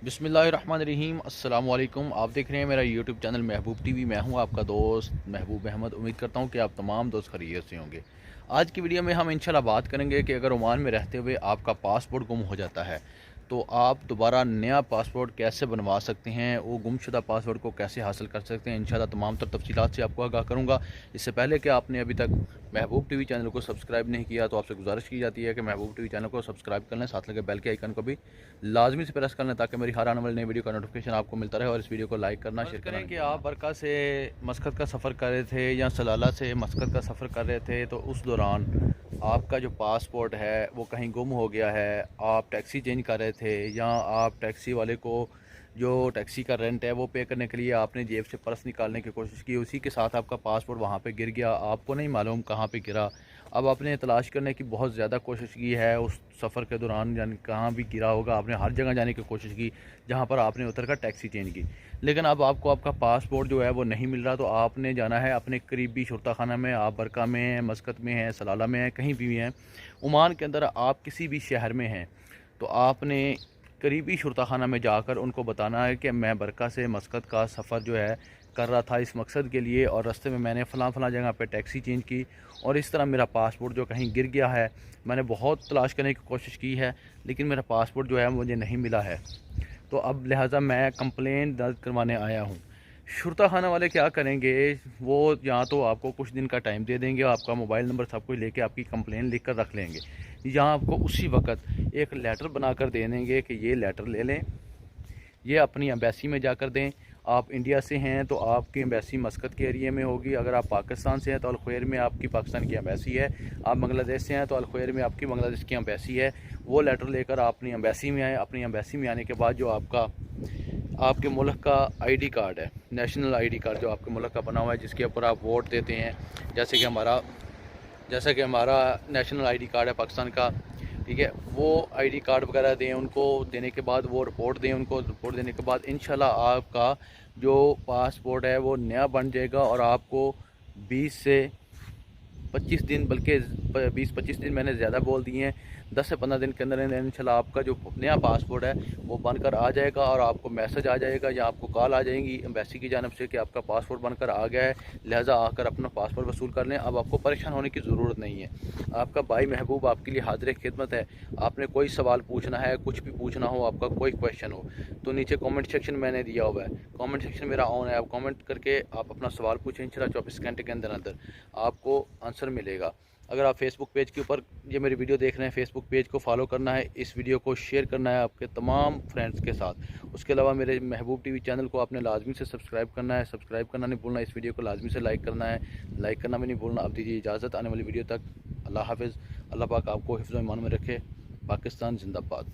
बिस्मिल्लाहिर्रहमानिर्रहीम अस्सलाम वालेकुम। आप देख रहे हैं मेरा यूट्यूब चैनल महबूब टीवी। मैं हूं आपका दोस्त महबूब अहमद। उम्मीद करता हूं कि आप तमाम दोस्त खैरियत से होंगे। आज की वीडियो में हम इंशाल्लाह बात करेंगे कि अगर ओमान में रहते हुए आपका पासपोर्ट गुम हो जाता है तो आप दोबारा नया पासपोर्ट कैसे बनवा सकते हैं, वो गुमशुदा पासपोर्ट को कैसे हासिल कर सकते हैं। इंशाल्लाह तमाम तर तफसीलात से आपको आगाह करूँगा। इससे पहले कि आपने अभी तक महबूब टीवी चैनल को सब्सक्राइब नहीं किया तो आपसे गुजारिश की जाती है कि महबूब टीवी चैनल को सब्सक्राइब कर लें, साथ लगे बेल के आइकन को भी लाजमी से प्रेस कर लें ताकि मेरी हर आने वाली नई वीडियो का नोटिफिकेशन आपको मिलता रहे। और इस वीडियो को लाइक करना, शेयर करें कि आप बरका से मस्कत का सफ़र कर रहे थे या सलाला से मस्कत का सफ़र कर रहे थे, तो उस दौरान आपका जो पासपोर्ट है वो कहीं गुम हो गया है। आप टैक्सी चेंज कर रहे थे या आप टैक्सी वाले को जो टैक्सी का रेंट है वो पे करने के लिए आपने जेब से पर्स निकालने की कोशिश की, उसी के साथ आपका पासपोर्ट वहाँ पे गिर गया। आपको नहीं मालूम कहाँ पे गिरा। अब आपने तलाश करने की बहुत ज़्यादा कोशिश की है उस सफ़र के दौरान, यानी कहाँ भी गिरा होगा। आपने हर जगह जाने की कोशिश की जहाँ पर आपने उतर कर टैक्सी चेंज की, लेकिन अब आपको आपका पासपोर्ट जो है वो नहीं मिल रहा। तो आपने जाना है अपने करीबी शुरता खाना में। आप बरका में हैं, मस्कत में हैं, सलाला में हैं, कहीं भी हैं, ओमान के अंदर आप किसी भी शहर में हैं, तो आपने करीबी शुरता खाना में जाकर उनको बताना है कि मैं बरका से मस्कत का सफ़र जो है कर रहा था इस मकसद के लिए, और रास्ते में मैंने फ़लाँ जगह पे टैक्सी चेंज की और इस तरह मेरा पासपोर्ट जो कहीं गिर गया है। मैंने बहुत तलाश करने की कोशिश की है लेकिन मेरा पासपोर्ट जो है मुझे नहीं मिला है। तो अब लिहाजा मैं कंप्लेंट दर्ज करवाने आया हूँ। शुरता खाना वाले क्या करेंगे, वो या तो आपको कुछ दिन का टाइम दे देंगे, आपका मोबाइल नंबर सब कुछ लेके आपकी कंप्लेंट लिख कर रख लेंगे, या आपको उसी वक्त एक लेटर बना कर दे देंगे कि ये लेटर ले लें, ये अपनी एम्बेसी में जाकर दें। आप इंडिया से हैं तो आपकी एम्बेसी मस्कत के एरिया में होगी। अगर आप पाकिस्तान से हैं तो अलखैर में आपकी पाकिस्तान की एम्बेसी है। आप बांग्लादेश से हैं तो अलखैर में आपकी बांग्लादेश की एम्बेसी है। वो लेटर लेकर आप अपनी एम्बेसी में आए। अपनी एम्बेसी में आने के बाद जो आपके मुल्क का आईडी कार्ड है, नेशनल आईडी कार्ड जो आपके मुल्क का बना हुआ है, जिसके ऊपर आप वोट देते हैं, जैसे कि हमारा नेशनल आईडी कार्ड है पाकिस्तान का, ठीक है, वो आईडी कार्ड वगैरह दें। उनको देने के बाद वो रिपोर्ट दें। उनको रिपोर्ट देने के बाद इंशाल्लाह आपका जो पासपोर्ट है वो नया बन जाएगा और आपको 20 से 25 दिन, बल्कि 20-25 दिन मैंने ज़्यादा बोल दिए हैं, 10 से 15 दिन के अंदर इंशाल्लाह आपका जो नया पासपोर्ट है वो बनकर आ जाएगा और आपको मैसेज आ जाएगा या आपको कॉल आ जाएगी एम्बेसी की जानब से कि आपका पासपोर्ट बनकर आ गया है, लिहाजा आकर अपना पासपोर्ट वसूल कर लें। अब आपको परेशान होने की ज़रूरत नहीं है। आपका भाई महबूब आपके लिए हाजिर खिदमत है। आपने कोई सवाल पूछना है, कुछ भी पूछना हो, आपका कोई क्वेश्चन हो तो नीचे कमेंट सेक्शन मैंने दिया हुआ है, कमेंट सेक्शन मेरा ऑन है। आप कमेंट करके आप अपना सवाल पूछें, इंशाल्लाह 24 घंटे के अंदर अंदर आपको आंसर मिलेगा। अगर आप फेसबुक पेज के ऊपर ये मेरी वीडियो देख रहे हैं, फेसबुक पेज को फॉलो करना है, इस वीडियो को शेयर करना है आपके तमाम फ्रेंड्स के साथ। उसके अलावा मेरे महबूब टीवी चैनल को आपने लाजमी से सब्सक्राइब करना है, सब्सक्राइब करना नहीं भूलना। इस वीडियो को लाजमी से लाइक करना है, लाइक करना भी नहीं भूलना। अब दीजिए इजाज़त आने वाली वीडियो तक। अल्लाह हाफिज़। अल्लाह पाक आपको हिफ्ज़-ओ-ईमान में रखे। पाकिस्तान जिंदाबाद।